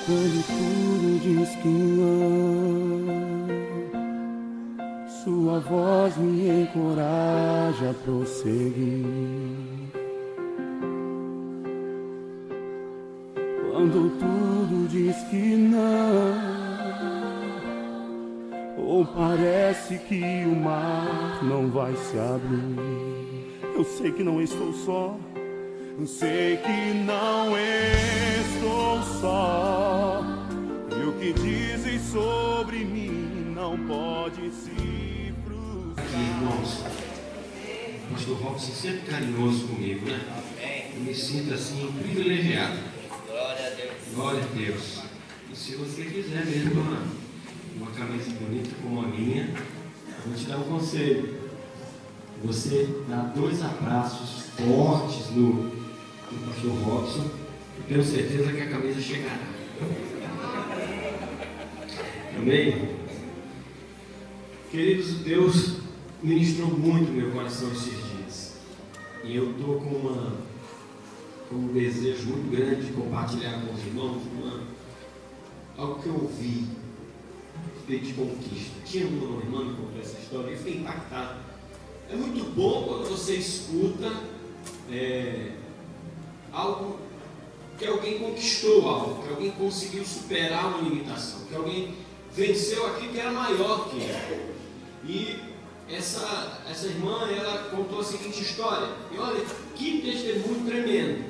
Quando tudo diz que não, sua voz me encoraja a prosseguir. Quando tudo diz que não, ou parece que o mar não vai se abrir, eu sei que não estou só. Eu sei que não estou só, e o que dizem sobre mim não pode se frustrar. Aqui, irmãos, o pastor Robson sempre carinhoso comigo, né? Eu me sinto assim, privilegiado. Glória a Deus. Glória a Deus. E se você quiser mesmo uma camisa bonita como a minha, eu vou te dar um conselho. Você dá 2 abraços fortes no pastor Robson, eu tenho certeza que a camisa chegará. Amém? Queridos, Deus ministrou muito no meu coração esses dias. E eu estou com um desejo muito grande de compartilhar com os irmãos algo que eu ouvi de conquista. Tinha uma irmã que contou essa história e eu fiquei impactado. É muito bom quando você escuta algo que alguém conquistou, algo que alguém conseguiu superar uma limitação, que alguém venceu aquilo que era maior que ele. E essa irmã, ela contou a seguinte história, e olha que testemunho tremendo.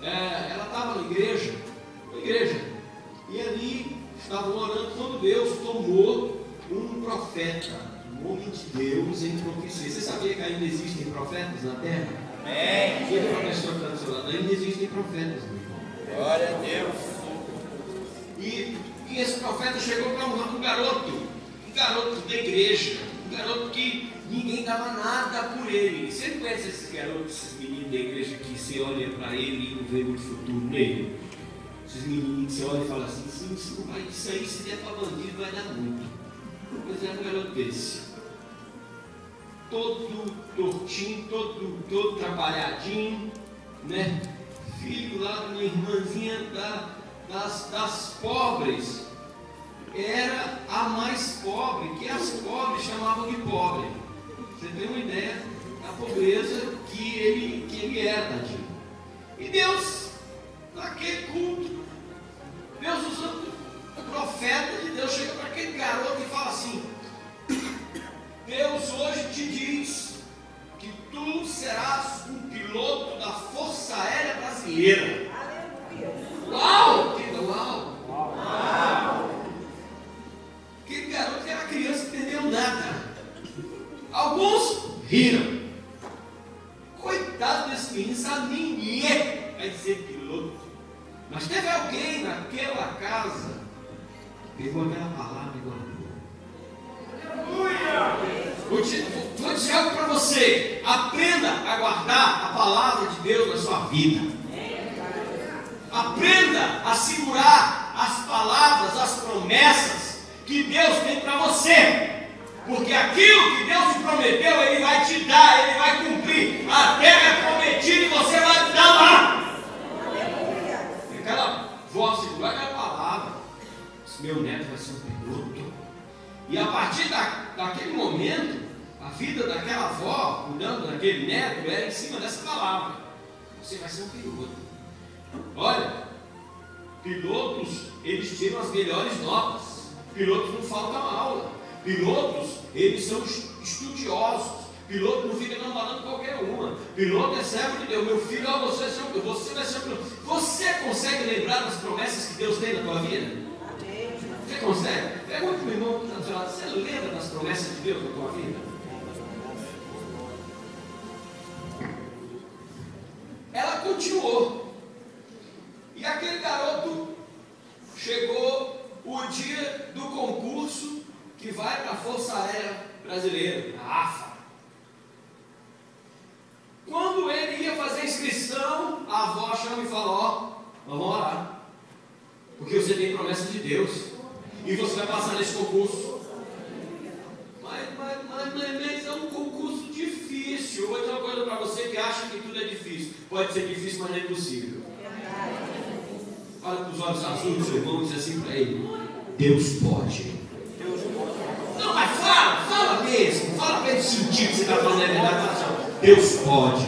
Ela estava na igreja, e ali estavam orando quando Deus tomou um profeta, um homem de Deus em profecia. Você sabia que ainda existem profetas na terra? Amém. Diga para a pessoa que está do seu lado, ainda existem profetas, meu irmão. Glória a Deus. E esse profeta chegou para um garoto da igreja, um garoto que ninguém dava nada por ele. Você conhece esses garotos, esses meninos da igreja que você olha para ele e não vê muito futuro nele? Esses menininhos que você olha e fala assim, isso aí se der para bandido vai dar muito. Pois é, um garoto desse. Todo tortinho, todo trabalhadinho, né? Filho lá de uma irmãzinha das pobres. Era a mais pobre, que as pobres chamavam de pobre. Você tem uma ideia da pobreza que ele era, tadinho. E Deus, naquele culto, Deus usando o profeta de Deus, chega para aquele garoto e fala assim: Deus hoje te diz que tu serás um piloto da Força Aérea Brasileira. Uau! Uau! Aquele garoto que era criança não entendeu nada. Alguns riram. Coitado desse menino, sabe nem vai ser piloto. Mas teve alguém naquela casa que pegou aquela palavra e guardou. Vou dizer algo para você. Aprenda a guardar a palavra de Deus na sua vida. Aprenda a segurar as palavras, as promessas que Deus tem para você. Porque aquilo que Deus te prometeu, Ele vai te dar, Ele vai cumprir. A terra é prometida e você vai estar lá. Aquela voz, segurar aquela palavra. Meu neto vai ser um piloto. E a partir daquele momento, a vida daquela avó, cuidando daquele neto, era em cima dessa palavra. Você vai ser um piloto. Olha, pilotos, eles tiram as melhores notas. Pilotos não faltam aula. Pilotos, eles são estudiosos. Piloto não fica namorando qualquer uma. Piloto é servo de Deus. Meu filho, você vai ser um piloto. Você consegue lembrar das promessas que Deus tem na tua vida? Você consegue? Pergunta para o irmão que está do seu lado. Você lembra das promessas de Deus na tua vida? Ela continuou. E aquele garoto chegou o dia do concurso que vai para a Força Aérea Brasileira, a AFA. Quando ele ia fazer a inscrição, a avó chama e fala: ó, vamos orar, porque você tem promessa de Deus e você vai passar nesse concurso. Mas é um concurso difícil. Eu vou dizer uma coisa para você que acha que tudo é difícil. Pode ser difícil, mas não é impossível. olha para os olhos azuis do seu irmão e diz assim para ele: Deus pode. Não, mas fala mesmo. Fala para ele sentir que você está falando a verdade. Deus pode.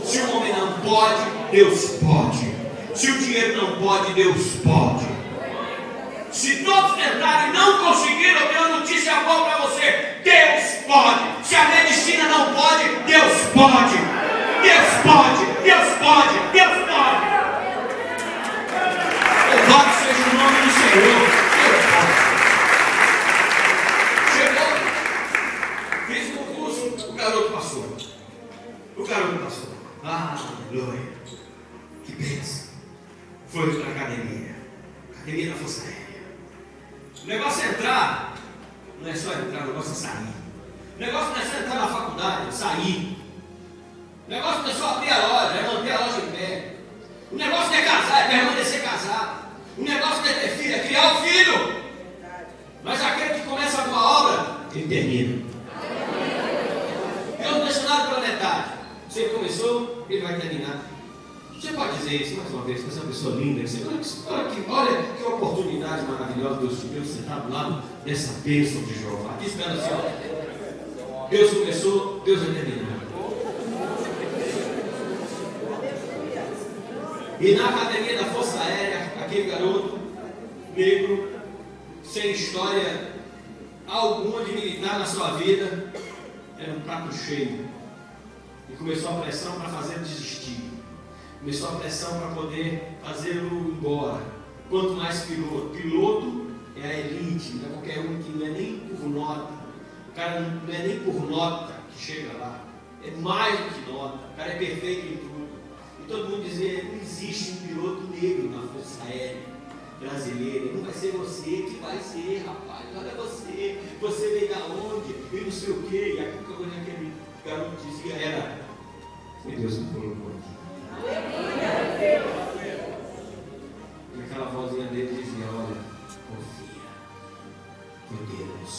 Se o homem não pode, Deus pode. Se o dinheiro não pode, Deus pode. Se todos tentarem e não conseguiram, eu tenho uma notícia boa para você: Deus pode. Se a medicina não pode, Deus pode. Deus pode. Deus pode. Deus pode. Louvado seja o nome do Senhor. Deus pode. Chegou, fiz um curso, o garoto passou. Glória. Que bênção. Foi para a academia da Força Aérea. O negócio é entrar, não é só entrar, o negócio é sair. O negócio não é só entrar na faculdade, é sair. O negócio não é só abrir a loja, é manter a loja em pé. O negócio não é casar, é permanecer casado. O negócio não é ter filho, é criar o filho. Mas aquele que começa alguma obra, ele termina. Deus não deixa nada pela metade. Você começou, ele vai terminar. Você pode dizer isso mais uma vez, você é uma pessoa linda. Olha que oportunidade maravilhosa Deus te deu, você está do lado dessa bênção de Jeová. Diz para ela assim: ó, Deus começou, Deus vai terminar. E na academia da Força Aérea, aquele garoto negro, sem história alguma de militar na sua vida, era um prato cheio. E começou a pressão para fazer desistir. Começou a pressão para poder fazê-lo embora. Quanto mais piloto. Piloto é a elite, não é qualquer um que não é nem por nota. O cara não é nem por nota que chega lá. É mais do que nota. O cara é perfeito em tudo. E todo mundo dizia: não existe um piloto negro na Força Aérea brasileira. Não vai ser você que vai ser, rapaz. Olha você. Você veio da onde? E não sei o quê. E aquele garoto dizia era: foi Deus que colocou aqui. E aquela vozinha dele dizia: olha, confia, foi Deus.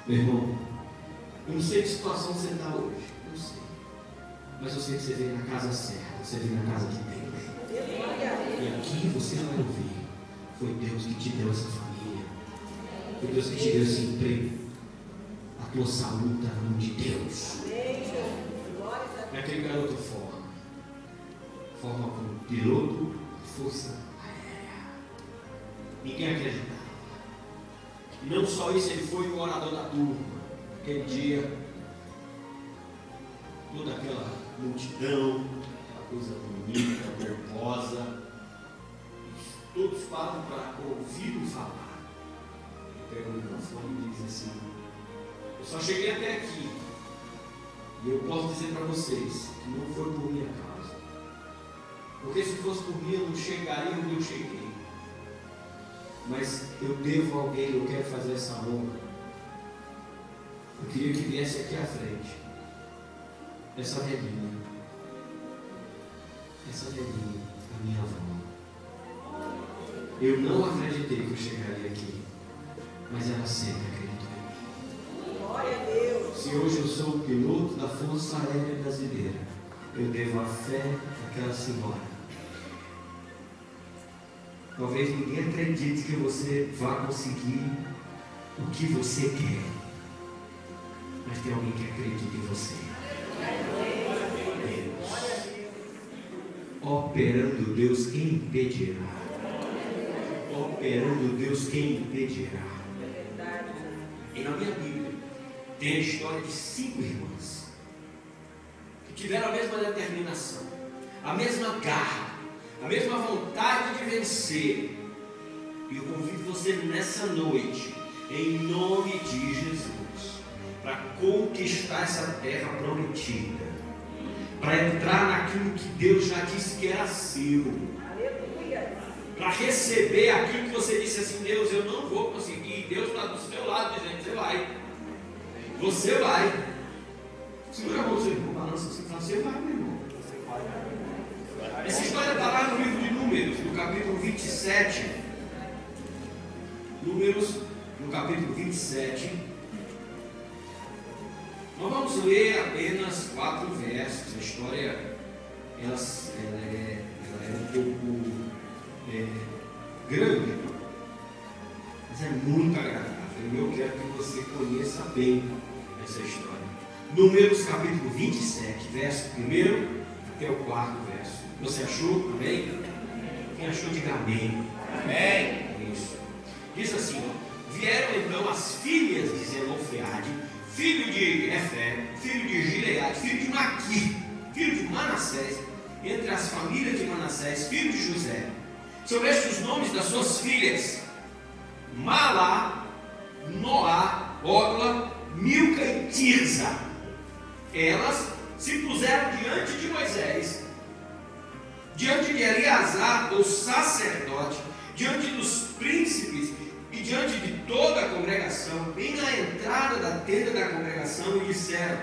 Meu irmão, eu não sei que situação você está hoje, não sei, mas eu sei que você veio na casa certa, você veio na casa de Deus. E aqui você vai ouvir: foi Deus que te deu essa família, foi Deus que te deu esse emprego, a tua saúde está na mão de Deus. É aquele garoto forma como piloto de Força Aérea. Ninguém acreditava. E não só isso, ele foi o orador da turma. Aquele dia, toda aquela multidão, aquela coisa bonita, nervosa, todos param para ouvi-lo falar. Ele pega o microfone e diz assim: eu só cheguei até aqui, e eu posso dizer para vocês que não foi por minha causa. Porque se fosse por mim, eu não chegaria onde eu cheguei. Mas eu devo a alguém, eu quero fazer essa honra. Eu queria que viesse aqui à frente essa velhinha, a minha avó. Eu não acreditei que eu chegaria aqui, mas ela sempre acreditou em mim. Glória a Deus. Se hoje eu sou o piloto da Força Aérea Brasileira, eu devo a fé daquela senhora. Talvez ninguém acredite que você vá conseguir o que você quer, mas tem alguém que acredita em você. Deus. Operando Deus, quem impedirá? Operando Deus, quem impedirá? E na minha Bíblia tem a história de 5 irmãs que tiveram a mesma determinação, a mesma garra, a mesma vontade de vencer. E eu convido você nessa noite, em nome de Jesus, para conquistar essa terra prometida, para entrar naquilo que Deus já disse que era seu, para receber aquilo que você disse assim: Deus, eu não vou conseguir. Deus está do seu lado dizendo: você vai. Segura a mão do seu irmão, balança assim, fala: você vai, meu irmão. Essa história está lá no livro de Números, no capítulo 27. Números, no capítulo 27. Nós vamos ler apenas 4 versos. A história ela é um pouco grande, mas é muito agradável. E eu quero que você conheça bem essa história. Números capítulo 27, verso 1 até o 4º verso. Você achou? Amém? Quem achou, diga amém. Amém. Isso. Diz assim: vieram então as filhas de Zelofeade, filho de Efé, filho de Gileade, filho de Maquir, filho de Manassés, entre as famílias de Manassés, filho de José. Sobre estes nomes das suas filhas: Malá, Noá, Ogla, Milca e Tirza. Elas se puseram diante de Moisés, diante de Eleazar, o sacerdote, diante dos príncipes e diante de toda a congregação, bem na entrada da tenda da congregação, e disseram: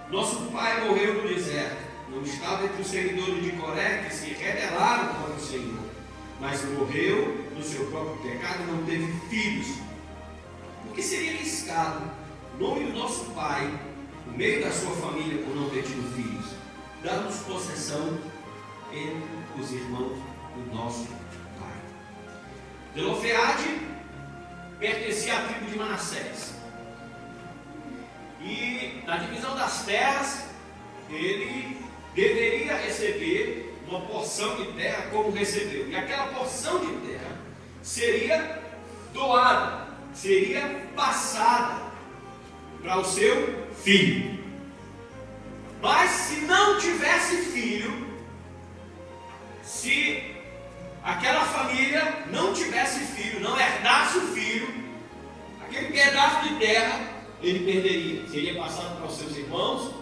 nosso pai morreu no deserto, não estava entre os seguidores de Coré que se rebelaram contra o Senhor, mas morreu no seu próprio pecado, não teve filhos. Porque seria arriscado o nome do nosso pai, no meio da sua família, por não ter tido filhos, dando-nos possessão entre os irmãos do nosso pai. Zelofeade pertencia à tribo de Manassés, e na divisão das terras ele deveria receber uma porção de terra como recebeu, e aquela porção de terra seria doada, seria passada para o seu filho. Mas se não tivesse filho, se aquela família não tivesse filho, não herdasse o filho, aquele pedaço de terra ele perderia, seria passado para os seus irmãos,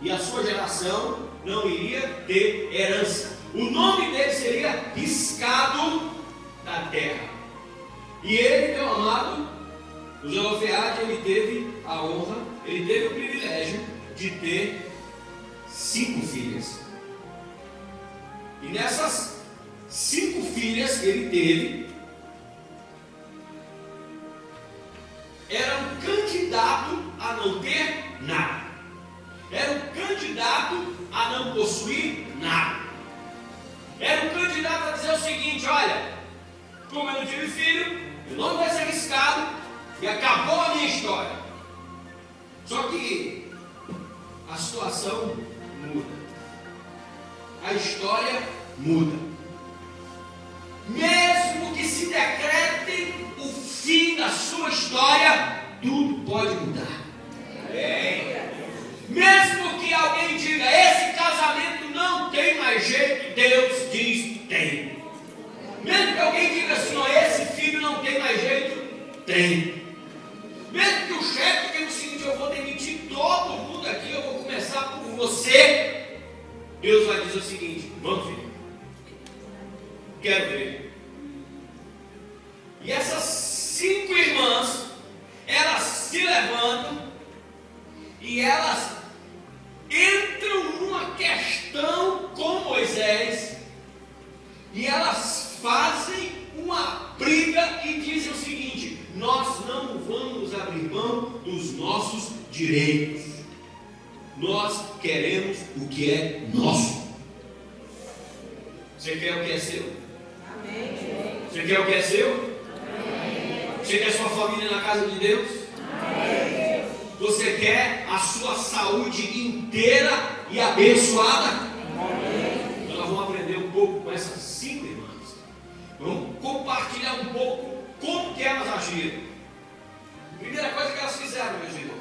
e a sua geração não iria ter herança. O nome dele seria riscado da terra. E ele, meu amado, o Zelofeade, ele teve a honra, ele teve o privilégio de ter 5 filhas. E nessas 5 filhas que ele teve, era um candidato a não ter nada. Era um candidato a não possuir nada. Era um candidato a dizer o seguinte: olha, como eu não tive filho, eu não vou ser arriscado, e acabou a minha história. Só que a situação muda, a história muda. Mesmo que se decrete o fim da sua história, tudo pode mudar. Mesmo que alguém diga: esse casamento não tem mais jeito, Deus diz: tem. Mesmo que alguém diga assim: ó, esse filho não tem mais jeito, tem. Mesmo que o chefe diga o seguinte: eu vou demitir todo mundo aqui, eu vou começar por você, Deus vai dizer o seguinte: vamos ver, quero ver. E essas 5 irmãs, elas se levantam e elas entram numa questão com Moisés, e elas fazem uma briga e dizem o seguinte: nós não vamos abrir mão dos nossos direitos, nós queremos o que é nosso. Você quer o que é seu? Amém. Você quer o que é seu? Amém. Você quer sua família na casa de Deus? Amém. Você quer a sua saúde inteira e abençoada? Amém. Então nós vamos aprender um pouco com essas 5 irmãs. Vamos compartilhar um pouco como que elas agiram. Primeira coisa que elas fizeram, meus irmãos,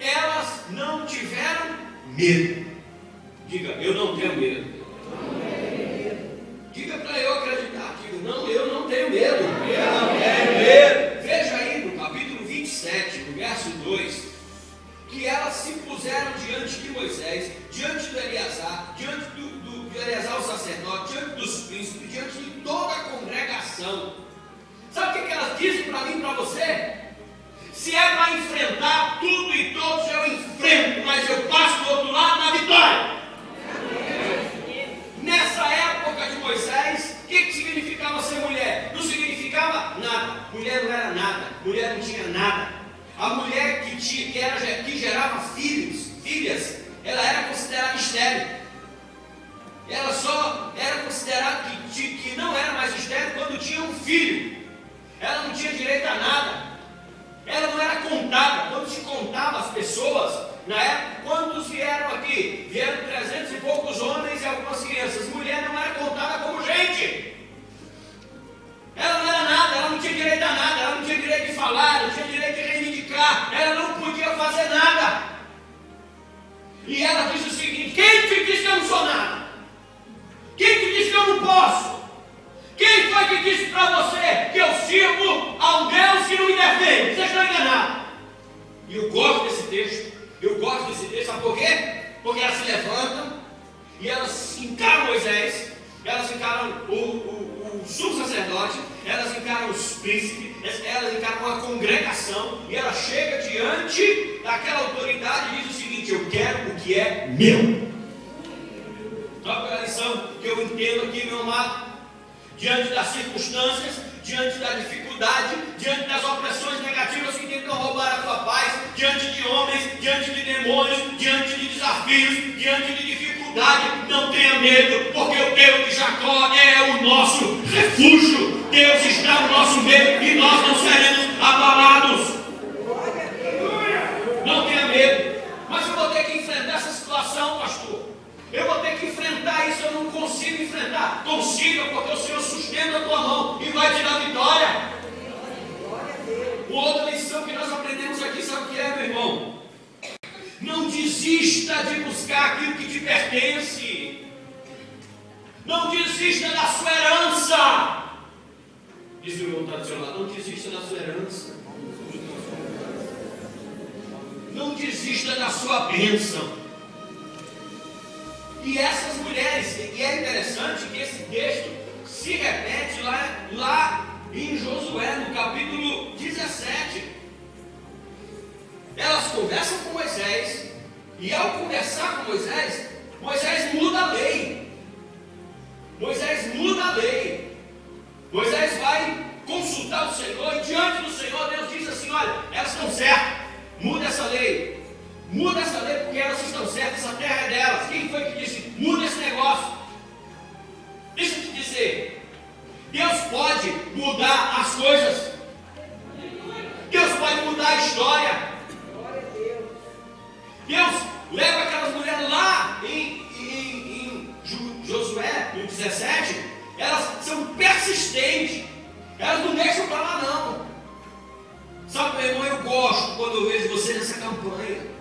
elas não tiveram medo. Diga: eu não tenho medo. Diga para eu acreditar. Diga: não, eu não tenho medo. Eu não tenho medo. Veja aí no capítulo 27, no verso 2, que elas se puseram diante de Moisés, diante do Eleazar, diante de Eleazar o sacerdote, diante dos príncipes, diante de toda a congregação. Sabe o que elas dizem para mim e para você? Se é para enfrentar tudo e todos, eu enfrento, mas eu passo do outro lado na vitória. Nessa época de Moisés, o que significava ser mulher? Não significava nada. Mulher não era nada, mulher não tinha nada. A mulher que gerava filhas, ela era considerada estéril. Ela só era considerada que não era mais estéril filho. Ela não tinha direito a nada. Ela não era contada. Quando se contava as pessoas, na época, quantos vieram aqui? Vieram 300 e poucos homens e algumas crianças. Mulher não era contada como gente. Ela não era nada, ela não tinha direito a nada, ela não tinha direito de falar, não tinha direito de reivindicar, ela não podia fazer nada. E ela diz o seguinte: quem te disse que eu não sou nada? Quem te disse que eu não posso? Quem foi que disse para você que eu sirvo a um Deus que não me defende? Vocês estão enganados. E eu gosto desse texto, sabe por quê? Porque elas se levantam e elas encaram Moisés, elas encaram o sumo sacerdote, elas encaram os príncipes, elas encaram uma congregação, e ela chega diante daquela autoridade e diz o seguinte: eu quero o que é meu. Sabe qual é a lição que eu entendo aqui, meu amado? Diante das circunstâncias, diante da dificuldade, diante das opressões negativas que tentam roubar a tua paz, diante de homens, diante de demônios, diante de desafios, diante de dificuldade, não tenha medo, porque o Deus de Jacó é o nosso refúgio. Deus está no nosso meio e nós não seremos abalados. Não tenha medo. Mas eu vou ter que enfrentar essa situação, pastor. Eu vou ter que enfrentar isso, eu não consigo enfrentar. Consiga, porque o Senhor sustenta a tua mão e vai te dar vitória. Uma outra lição que nós aprendemos aqui, sabe o que é, meu irmão? Não desista de buscar aquilo que te pertence. Não desista da sua herança. Diz o irmão tradicional: não desista da sua herança. Não desista da sua bênção. E essas mulheres, e é interessante que esse texto se repete lá em Josué, no capítulo 17. Elas conversam com Moisés, e ao conversar com Moisés, Moisés muda a lei. Moisés muda a lei. Moisés vai consultar o Senhor, e diante do Senhor, Deus diz assim: olha, elas estão certas, muda essa lei. Muda essa lei porque elas estão certas, essa terra é delas. Quem foi que disse? Muda esse negócio. Deixa eu te dizer, Deus pode mudar as coisas. Deus pode mudar a história. Deus leva aquelas mulheres lá em Josué, no 17. Elas são persistentes. Elas não deixam para lá, não. Sabe, meu irmão, eu gosto quando eu vejo você nessa campanha.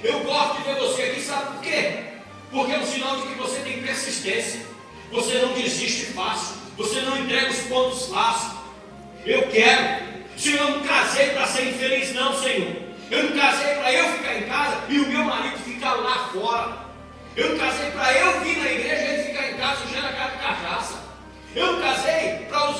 Eu gosto de ver você aqui, sabe por quê? Porque é um sinal de que você tem persistência. Você não desiste fácil. Você não entrega os pontos fácil. Eu quero. Senhor, eu não casei para ser infeliz, não, Senhor. Eu não casei para eu ficar em casa e o meu marido ficar lá fora. Eu não casei para eu vir na igreja e ele ficar em casa enchendo a cara de cachaça. Eu não casei para os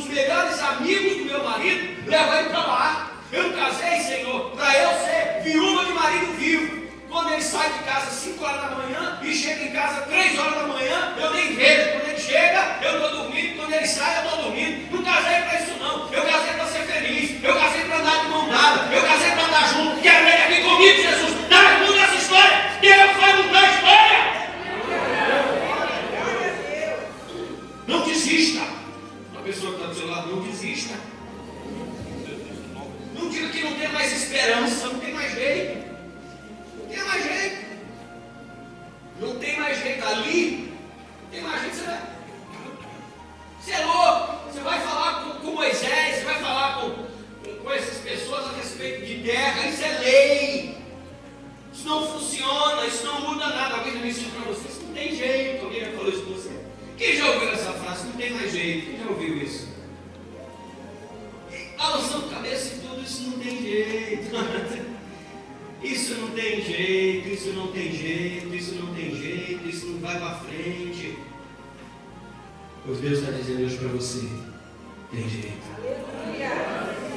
melhores amigos do meu marido levar ele para lá. Eu não casei, Senhor, para eu ser viúva de marido vivo. Quando ele sai de casa às 5 horas da manhã e chega em casa às 3 horas da manhã, eu nem vejo. Quando ele chega, eu estou dormindo. Quando ele sai, eu estou dormindo. Não casei para isso, não. Eu casei para ser feliz. Eu casei para andar de mão dada. Eu casei para andar junto. Quero ele aqui comigo, Jesus. Dá, muda essa história. Deus vai mudar a história. Não desista. A pessoa que está do seu lado, não desista. Não diga que não tem mais esperança, não tem mais jeito. Não tem mais jeito. Não tem mais jeito. Ali, não tem mais jeito. Você é louco. Você vai falar com Moisés, você vai falar com essas pessoas a respeito de terra. Isso é lei. Isso não funciona, isso não muda nada. Alguém já me disse para você: isso não tem jeito. Alguém já falou isso para você? Quem já ouviu essa frase? Não tem mais jeito. Quem já ouviu isso? Balançando cabeça e tudo, isso não tem jeito. Isso não tem jeito, isso não tem jeito, isso não tem jeito, isso não vai para frente. Pois Deus está dizendo hoje para você: tem jeito.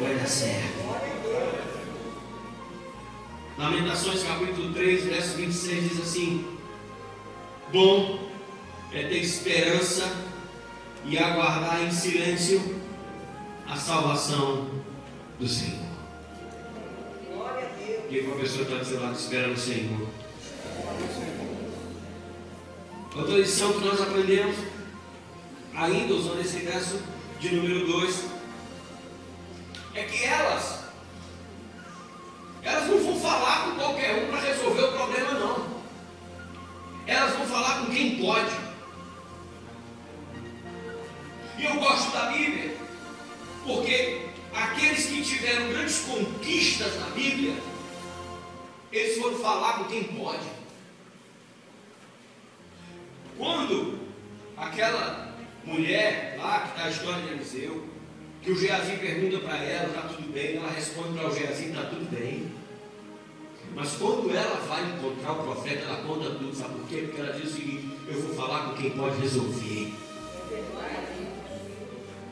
Vai dar certo. Lamentações capítulo 3, verso 26 diz assim: bom é ter esperança e aguardar em silêncio a salvação do Senhor. E a pessoa está do seu lado esperando o Senhor. Outra lição que nós aprendemos ainda usando esse verso de número 2, é que elas não vão falar com qualquer um para resolver o problema, não. Elas vão falar com quem pode. E eu gosto da Bíblia, porque aqueles que tiveram grandes conquistas na Bíblia, eles foram falar com quem pode. Quando aquela mulher lá, que está a história de Eliseu, que o Geazi pergunta para ela, está tudo bem? Ela responde para o Geazi, está tudo bem. Mas quando ela vai encontrar o profeta, ela conta tudo, sabe por quê? Porque ela diz o seguinte: eu vou falar com quem pode resolver.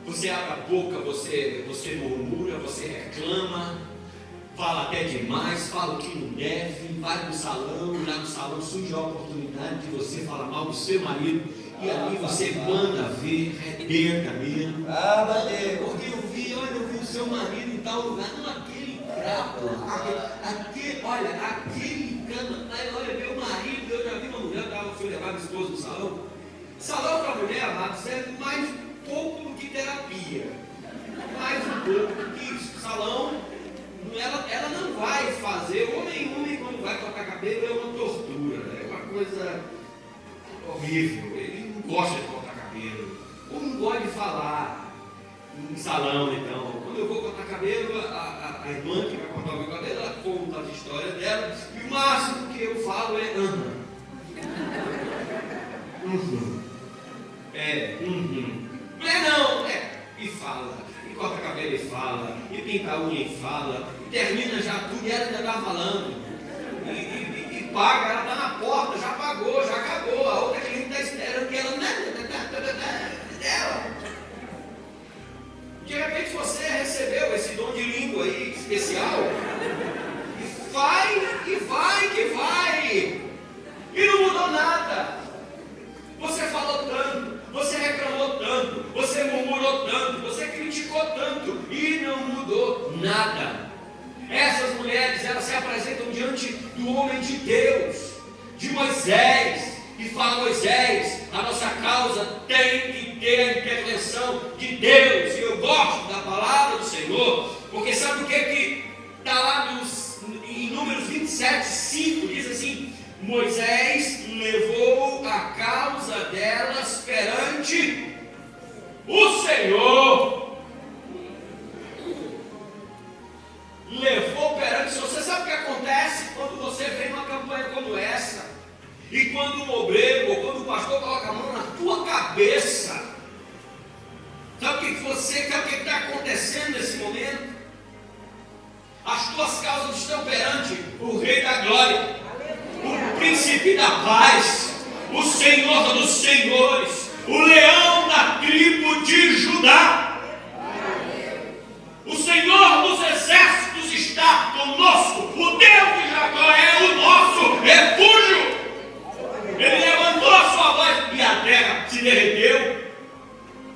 Você abre a boca, você murmura, você reclama, fala até demais, fala o que não deve, vai no salão, lá no salão surge a oportunidade de você falar mal do seu marido, e ali você manda ver, rebenta mesmo. Porque eu vi o seu marido em tal lugar, não aquele prato, aquele cano, olha, meu marido, eu já vi uma mulher, eu fui levar minha esposa no salão. Salão para mulher, amado, serve mais um pouco do que terapia, mais um pouco do que isso. Salão, ela não vai fazer, homem quando vai cortar cabelo é uma tortura, é uma coisa horrível. Ele não gosta de cortar cabelo, ou não gosta de falar em salão. Então, quando eu vou cortar cabelo, a irmã que vai cortar o meu cabelo, ela conta as histórias dela, e o máximo que eu falo é Mulher não, e fala, e corta cabelo e fala, e pinta a unha e fala, e termina já tudo, e ela ainda está falando, e paga, ela está na porta, já pagou, já acabou, a outra cliente está esperando que ela dela. De repente você recebeu esse dom de língua aí, especial, e vai, e não mudou nada. Você falou tanto, você reclamou tanto, você murmurou tanto, você criticou tanto, e não mudou nada. Essas mulheres, elas se apresentam diante do homem de Deus, de Moisés, e fala: Moisés, a nossa causa tem que ter a intervenção de Deus. E eu gosto da palavra do Senhor, porque sabe o que está lá em Números 27:5, diz assim: Moisés levou a causa delas perante o Senhor. Levou perante o Senhor. Você sabe o que acontece quando você vem numa campanha como essa, e quando um obreiro ou quando o pastor coloca a mão na tua cabeça? Sabe o que está acontecendo nesse momento? As tuas causas estão perante o Rei da Glória, o Príncipe da Paz, o Senhor dos Senhores, o Leão da tribo de Judá. O Senhor dos Exércitos está conosco. O Deus de Jacó é o nosso refúgio. Ele levantou a sua voz e a terra se derreteu.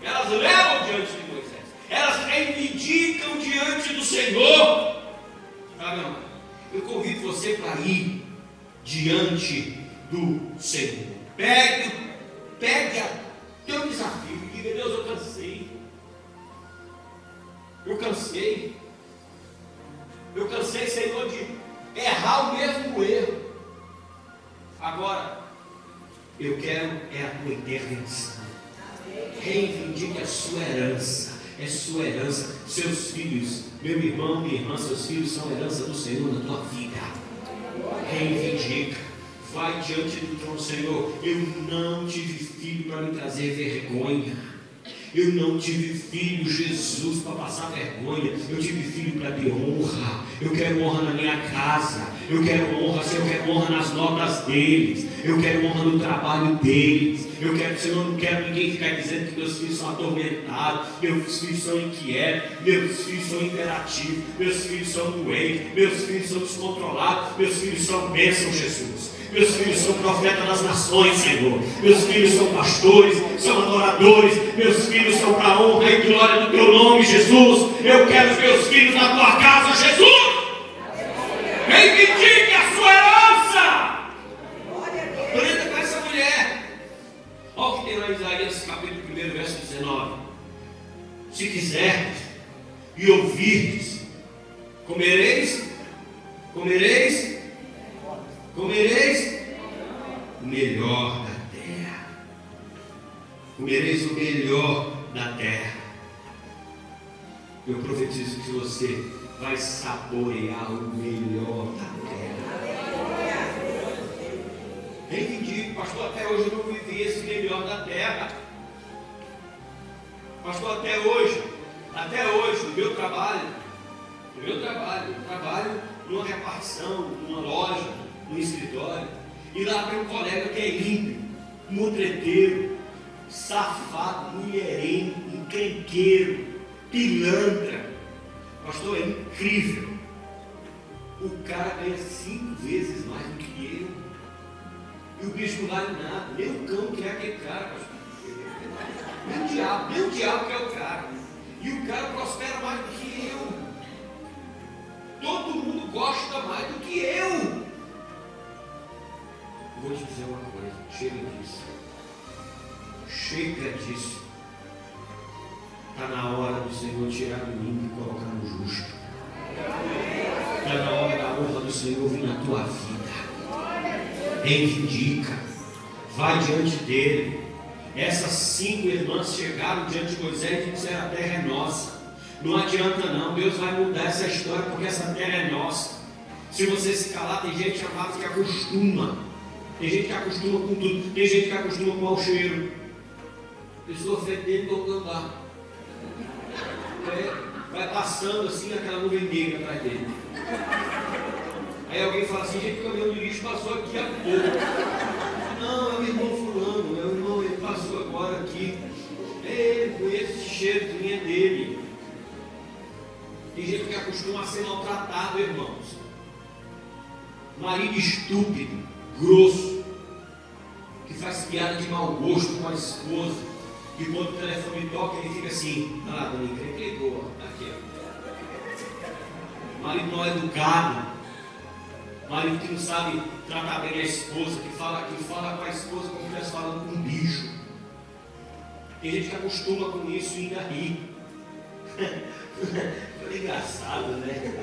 Elas levam diante de Moisés, elas reivindicam diante do Senhor. Sabe, amado? Eu convido você para ir diante do Senhor. Pegue a teu desafio e diga: Deus, eu cansei, Senhor, de errar o mesmo erro. Agora eu quero a tua intervenção. Reivindique a sua herança. É sua herança. Seus filhos, meu irmão, minha irmã, seus filhos são herança do Senhor na tua vida. Reivindica. Vai diante do trono, Senhor. Eu não tive filho para me trazer vergonha. Eu não tive filho, Jesus, para passar vergonha. Eu tive filho para ter honra. Eu quero honra na minha casa. Eu quero honra, Senhor, eu quero honra nas notas deles. Eu quero honra no trabalho deles. Eu quero, Senhor, não quero ninguém ficar dizendo que meus filhos são atormentados, meus filhos são inquietos, meus filhos são imperativos, meus filhos são doentes, meus filhos são descontrolados, meus filhos são bênçãos, Jesus. Meus filhos são profetas das nações, Senhor. Meus filhos são pastores, são adoradores. Meus filhos são para a honra e glória do teu nome, Jesus. Eu quero os meus filhos na tua casa, Jesus. Reivindique a sua herança. Prenda com essa mulher. Olha o que tem lá em Isaías capítulo 1, verso 19. Se quiserdes e ouvirdes, comereis o melhor da terra. Comereis o melhor da terra. Eu profetizo que você vai saborear o melhor da terra. Reivindico, pastor, até hoje eu não vivi esse melhor da terra. Pastor, até hoje, no meu trabalho, eu trabalho numa repartição, numa loja, num escritório, e lá tem um colega que é ímpio, mutreteiro, safado, mulherengo, encrenqueiro, pilantra. Pastor, é incrível. O cara ganha 5 vezes mais do que eu. E o bicho não vale nada. Nem o cão que é aquele cara, pastor. Nem o diabo que é o cara. E o cara prospera mais do que eu. Todo mundo gosta mais do que eu. Vou te dizer uma coisa. Chega disso. Está na hora do Senhor tirar o ímpio e colocar no justo. Está na hora da honra do Senhor vir na tua vida. Reivindica. Vai diante dele. Essas 5 irmãs chegaram diante de Moisés e disseram: a terra é nossa. Não adianta não, Deus vai mudar essa história porque essa terra é nossa. Se você se calar, tem gente chamada que acostuma. Tem gente que acostuma com tudo. Tem gente que acostuma com mau cheiro. Pessoa fedendo tocando lá. Vai passando assim aquela nuvem negra atrás dele. Aí alguém fala assim: gente, o caminhão de lixo passou aqui há pouco. Não, é o irmão fulano, é o irmão, ele passou agora aqui. Ele conhece esse cheirozinho dele. Tem gente que acostuma a ser maltratado, irmãos. Marido estúpido, grosso, que faz piada de mau gosto com a esposa, que quando o telefone toca ele fica assim: ah, dona Icrê, que ligou, aqui ó. Marido mal educado, marido que não sabe tratar bem a esposa, que fala com a esposa como se estivesse falando com um bicho. Tem gente que acostuma com isso e ainda ri. É engraçado, né?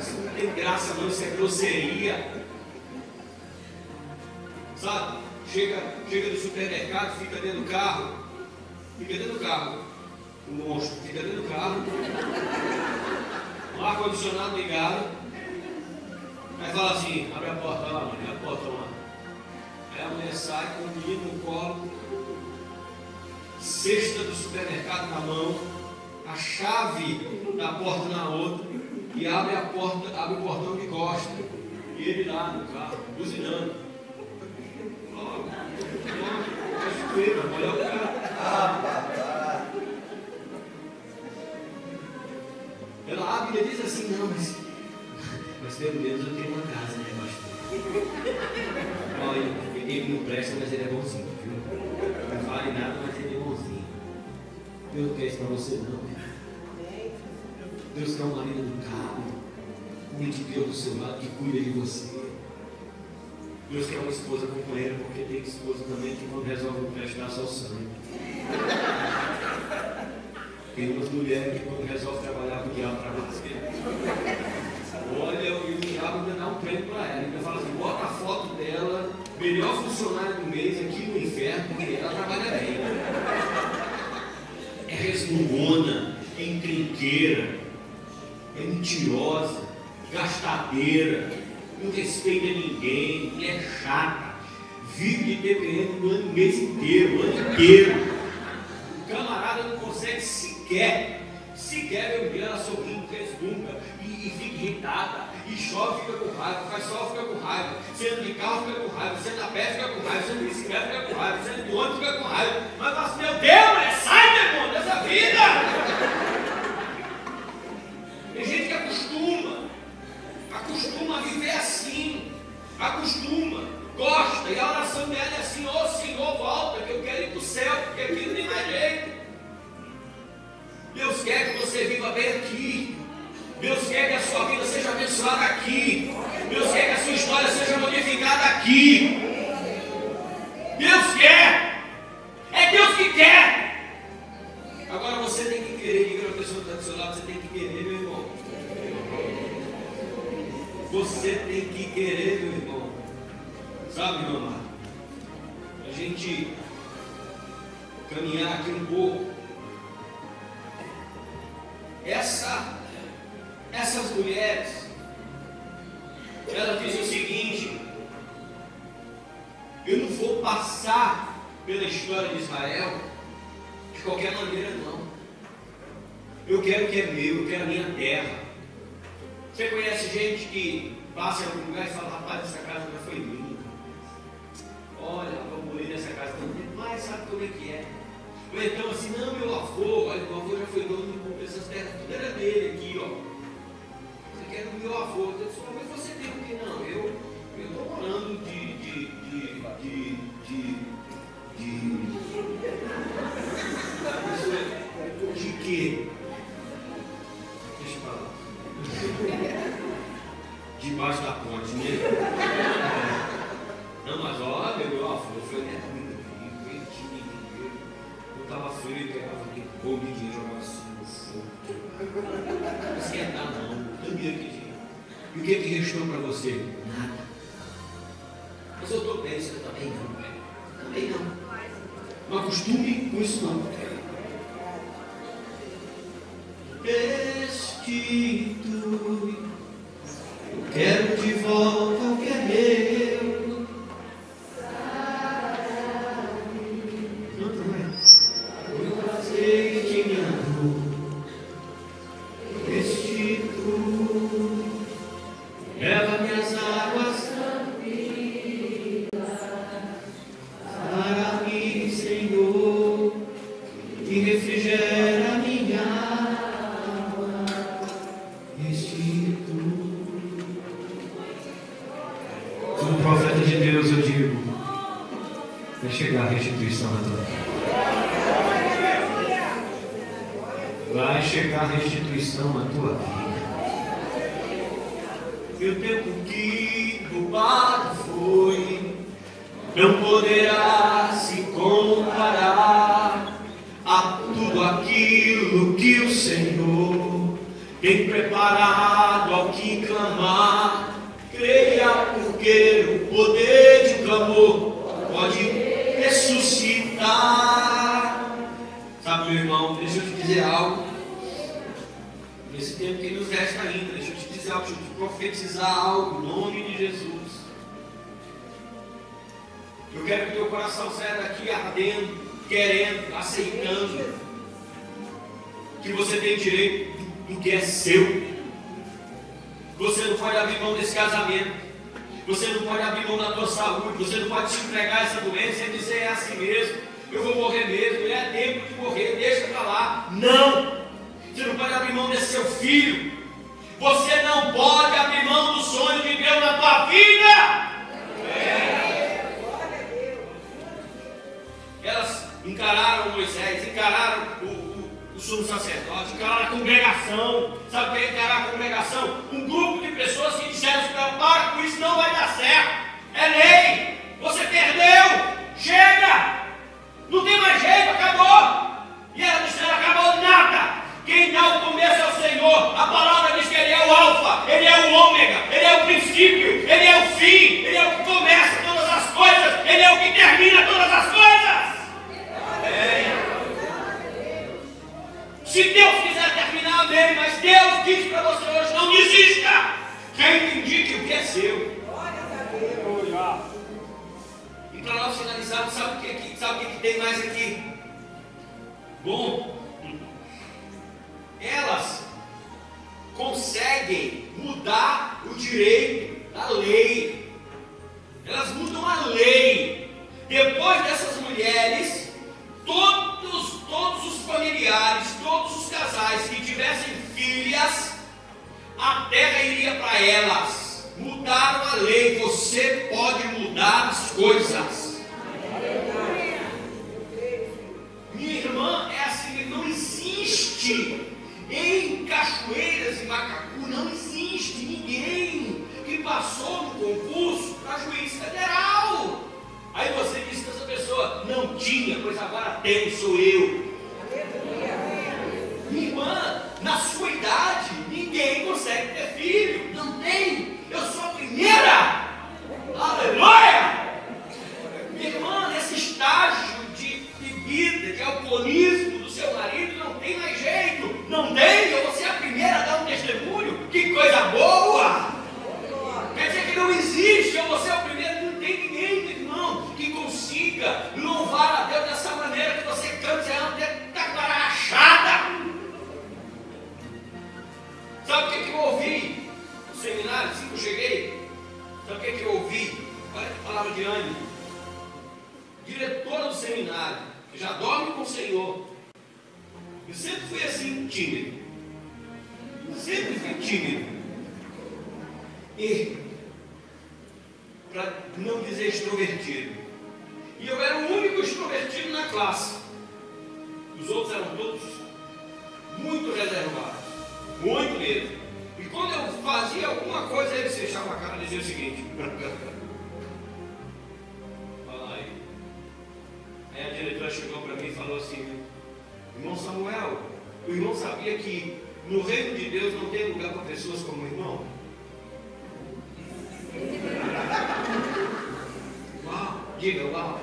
Isso não tem graça não, isso é grosseria. Sabe? Chega do supermercado, fica dentro do carro. O monstro fica dentro do carro. O ar-condicionado ligado. Aí fala assim: abre a porta lá, mãe, abre a porta lá. Aí a mulher sai com o menino no colo, cesta do supermercado na mão, a chave da porta na outra, e abre a porta, abre o portão de costa. E ele lá no carro, buzinando. Olha o cara. Ela abre e diz assim: não, mas pelo menos eu tenho uma casa, né, pastor? Olha, ele não presta, mas ele é bonzinho, viu? Não vale nada, mas ele é bonzinho. Deus não quer isso para você, não, né? Deus quer um marido educado, um de Deus do seu lado que cuida de você. Deus quer uma esposa companheira, porque tem esposa também que quando resolve prestar só sangue. Tem umas mulheres que quando resolve trabalhar, o diabo trabalha. Olha, e o diabo ainda dá um prêmio para ela. Ainda fala assim: bota a foto dela, melhor funcionária do mês aqui no inferno, porque ela trabalha bem. É resmungona, é encrenqueira, é mentirosa, gastadeira, não respeita ninguém, é chata, vive de TPM o mês inteiro, o ano inteiro. O camarada não consegue sequer ver o dia ela sorrindo, resmunga e fica irritada, e chove, fica com raiva, faz sol, fica com raiva, você anda de carro, fica com raiva, você anda a pé, fica com raiva, você anda de bicicleta, fica com raiva, você anda de ônibus, fica com raiva. Mas fala assim: meu Deus, sai, demônio, dessa vida! Tem gente que acostuma a viver assim, gosta, e a oração dela é assim: ô Senhor, volta, que eu quero ir para o céu, porque aqui não tem mais jeito. Deus quer que você viva bem aqui. Deus quer que a sua vida seja abençoada aqui. Deus quer que a sua história seja modificada aqui. Deus quer. É pessoa que está do seu lado, você tem que querer, meu irmão. Você tem que querer, meu irmão. Sabe, meu amado? A gente caminhar aqui um pouco. Essas mulheres, ela diz o seguinte: eu não vou passar pela história de Israel de qualquer maneira, não. Eu quero o que é meu, eu quero a minha terra. Você conhece gente que passa em algum lugar e fala: rapaz, essa casa já foi linda. Olha, eu morei nessa casa também, mas sabe como é que é? Ou então assim: não, meu avô, olha, meu avô já foi dono de essas terras, tudo era dele aqui, ó. Você quer o meu avô? Eu disse: mas você tem o que? Não, eu estou morando de quê? Deixa eu falar. Debaixo da ponte, né? Não, mas olha, meu avô foi muito rico, ele tinha dinheiro. Eu estava frio, ele pegava aquele bolo de dinheiro, jogava assim no fogo. Não esquentar não, também aquele dinheiro. E o que restou para você? Nada. Mas eu estou bem, você também não, velho. Também não. Não acostume com isso não. Restitui, eu quero de volta o que é meu. Eu sei que me amou. Restitui, leva minhas águas para mim, Senhor, e refrigera minha alma. Restitui. Como profeta de Deus, eu digo: vai chegar a restituição na tua vida. Vai chegar a restituição na tua vida. E o tempo que roubado foi não poderá se comparar a tudo aquilo que o Senhor tem preparado ao que clamar. Creia, porque o poder de clamor pode ressuscitar. Sabe, meu irmão, deixa eu te dizer algo. Nesse tempo que nos resta ainda, deixa eu te dizer algo, deixa eu te profetizar algo, em nome de Jesus. Eu quero que teu coração saia daqui ardendo, querendo, aceitando que você tem direito do que é seu. Você não pode abrir mão desse casamento. Você não pode abrir mão da tua saúde. Você não pode te entregar a essa doença e dizer: é assim mesmo, eu vou morrer mesmo, é tempo de morrer, deixa pra lá. Não! Você não pode abrir mão desse seu filho. Você não pode abrir mão do sonho de Deus na tua vida. Elas encararam Moisés, encararam o sumo sacerdote, encararam a congregação. Sabe o que é encarar a congregação? Um grupo de pessoas que disseram: para com isso, não vai dar certo. É lei, você perdeu, chega, não tem mais jeito, acabou. E elas disseram: acabou nada. Quem dá o começo é o Senhor. A palavra diz que Ele é o alfa, Ele é o ômega, Ele é o princípio, Ele é o fim, Ele é o que começa todas as coisas, Ele é o que termina todas as coisas. Se Deus quiser terminar, amém, mas Deus diz para você hoje: não desista. Reivindique o que é seu. E para nós finalizarmos, sabe o que tem mais aqui? Bom, elas conseguem mudar o direito da lei. Elas mudam a lei. Depois dessas mulheres, todos os familiares, todos os casais que tivessem filhas, a terra iria para elas. Mudaram a lei. Você pode mudar as coisas. Minha irmã, é assim, não existe em Cachoeiras e Macacu, não existe ninguém que passou no concurso para juiz federal. Aí você disse que essa pessoa não tinha, pois agora tem, sou eu. Minha irmã, na sua idade, ninguém consegue ter filho. Não tem. Eu sou a primeira. Aleluia! Minha irmã, nesse estágio de bebida, de alcoolismo do seu marido, não tem mais jeito. Não tem. Eu vou ser a primeira a dar um testemunho. Que coisa boa! Quer dizer que não existe. Eu vou ser o primeiro. Não tem ninguém, meu irmão, que consiga louvar a Deus dessa maneira que você canta e anda da cara rachada. Sabe o que eu ouvi no seminário, assim que eu cheguei? Sabe o que eu ouvi? Olha que palavra de ânimo. Diretora do seminário, que já dorme com o Senhor. Eu sempre fui assim, tímido. Sempre fui tímido. E, para não dizer extrovertido. E eu era o único extrovertido na classe. Os outros eram todos muito reservados. Muito mesmo. E quando eu fazia alguma coisa, eles fechavam a cara e diziam o seguinte: fala aí. Aí a diretora chegou para mim e falou assim: irmão Samuel, o irmão sabia que no reino de Deus não tem lugar para pessoas como o irmão? Uau, diga uau.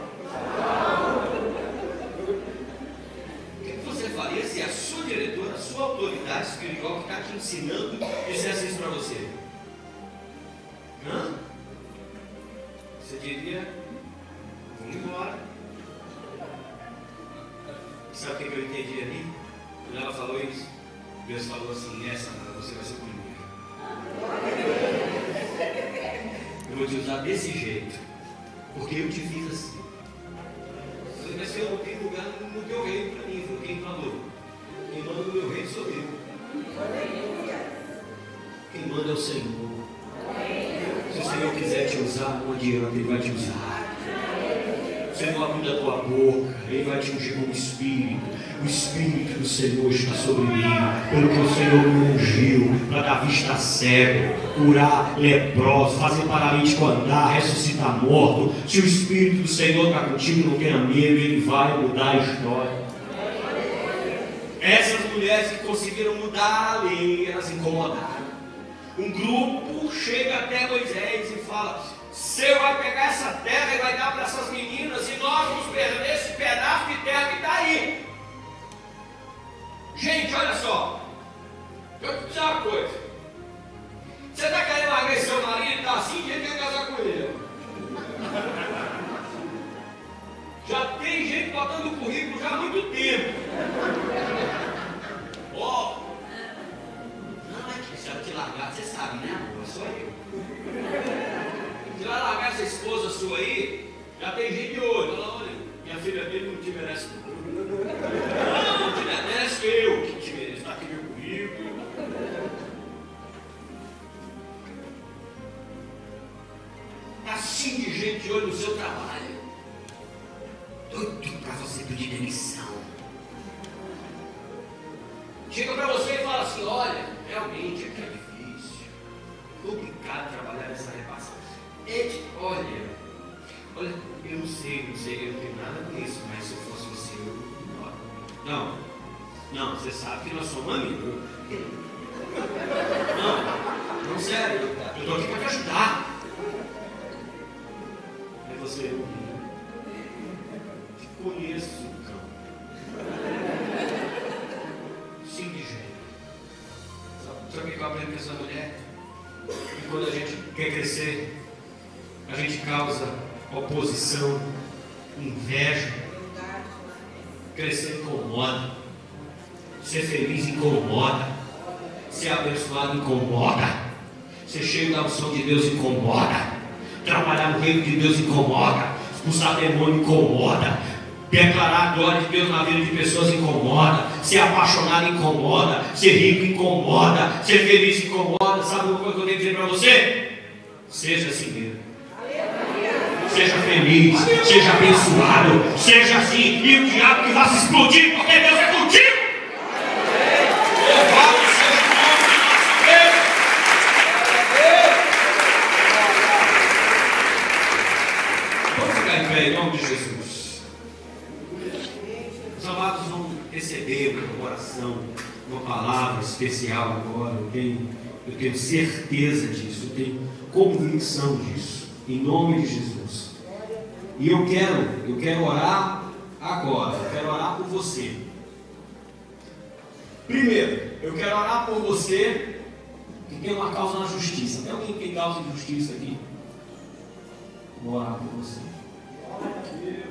O que você faria se a sua diretora, a sua autoridade espiritual que está te ensinando, dissesse isso para você? Hã? Você diria: vamos embora. Sabe o que eu entendi ali? Quando ela falou isso, Deus falou assim: essa, você vai ser o primeiro. Eu vou te usar desse jeito, porque eu te fiz assim. Mas eu não tenho lugar no teu reino para mim. Foi quem falou. Quem manda no meu reino sou eu. Quem manda é o Senhor. Se o Senhor quiser te usar, não adianta, Ele vai te usar. Você não abre a tua boca, Ele vai te ungir com o Espírito. O Espírito do Senhor está sobre mim, pelo que o Senhor me ungiu, para dar vista cego, curar leprosos, fazer paralítico andar, ressuscitar morto. Se o Espírito do Senhor está contigo, não tenha medo, Ele vai mudar a história. Essas mulheres que conseguiram mudar a lei, elas incomodaram. Um grupo chega até Moisés e fala: você vai pegar essa terra e vai dar para essas meninas, e nós vamos perder esse pedaço de terra que está aí. Gente, olha só, eu vou te dizer uma coisa. Você está querendo largar seu marido e está assim, gente quer casar com ele. Já tem gente botando currículo já há muito tempo. Ó, não é que se ela te largar, você sabe, né, amor? É só eu. Se ela largar essa esposa sua aí, já tem gente de olho. Fala: olha, minha filha dele não te merece. Não te merece, eu que te mereço. Está aqui meu currículo. Assim de gente de olho no seu trabalho. Doido para você pedir demissão. Chega para você e fala assim: olha, realmente aqui é difícil. Complicado trabalhar nessa repassão. Olha, eu não sei, eu não tenho nada com isso, mas se eu fosse você, eu não. Não, você sabe que nós somos amigos. Não, sério, eu estou aqui para te ajudar. Aí você: te conheço, cão. Sim, de jeito. Sabe o que eu aprendi com essa mulher? E quando a gente quer crescer, a gente causa oposição, inveja. Crescer incomoda. Ser feliz incomoda. Ser abençoado incomoda. Ser cheio da unção de Deus incomoda. Trabalhar no reino de Deus incomoda. Expulsar demônio incomoda. Declarar a glória de Deus na vida de pessoas incomoda. Ser apaixonado incomoda. Ser rico incomoda. Ser feliz incomoda. Sabe uma coisa que eu tenho que dizer para você? Seja assim mesmo. Seja feliz, seja abençoado, seja assim, e o diabo que vai se explodir, porque Deus é contigo. Louvado seja o nome do nosso Deus. Vamos ficar em pé em nome de Jesus. Os amados vão receber uma oração uma palavra especial agora. Eu tenho certeza disso, eu tenho convicção disso, em nome de Jesus. E eu quero orar agora, eu quero orar por você. Primeiro, eu quero orar por você que tem uma causa na justiça. Tem alguém que tem causa de justiça aqui? Vou orar por você.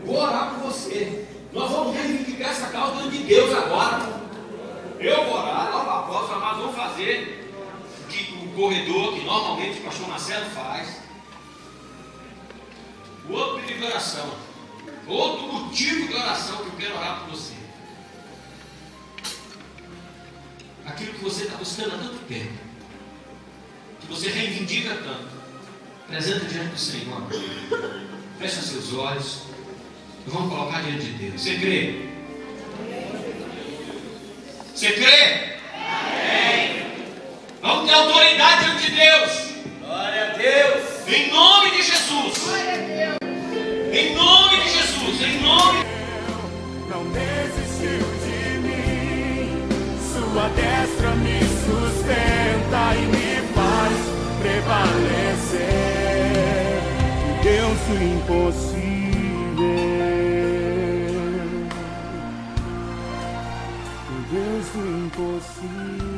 Vou orar por você. Nós vamos reivindicar essa causa diante de Deus agora. Eu vou orar, o apóstolo, nós vamos fazer o corredor que normalmente o pastor Marcelo faz. O outro pedido de oração. Outro motivo de oração que eu quero orar por você. Aquilo que você está buscando há tanto tempo, que você reivindica tanto, apresenta diante do Senhor. Fecha seus olhos e vamos colocar diante de Deus. Você crê? Você crê? Amém. Vamos ter autoridade diante de Deus. Glória a Deus. Em nome de Jesus. Glória a Deus. Em nome de Jesus. Em nome. Não desistiu de mim. Sua destra me sustenta e me faz prevalecer. Deus do impossível. Deus do impossível.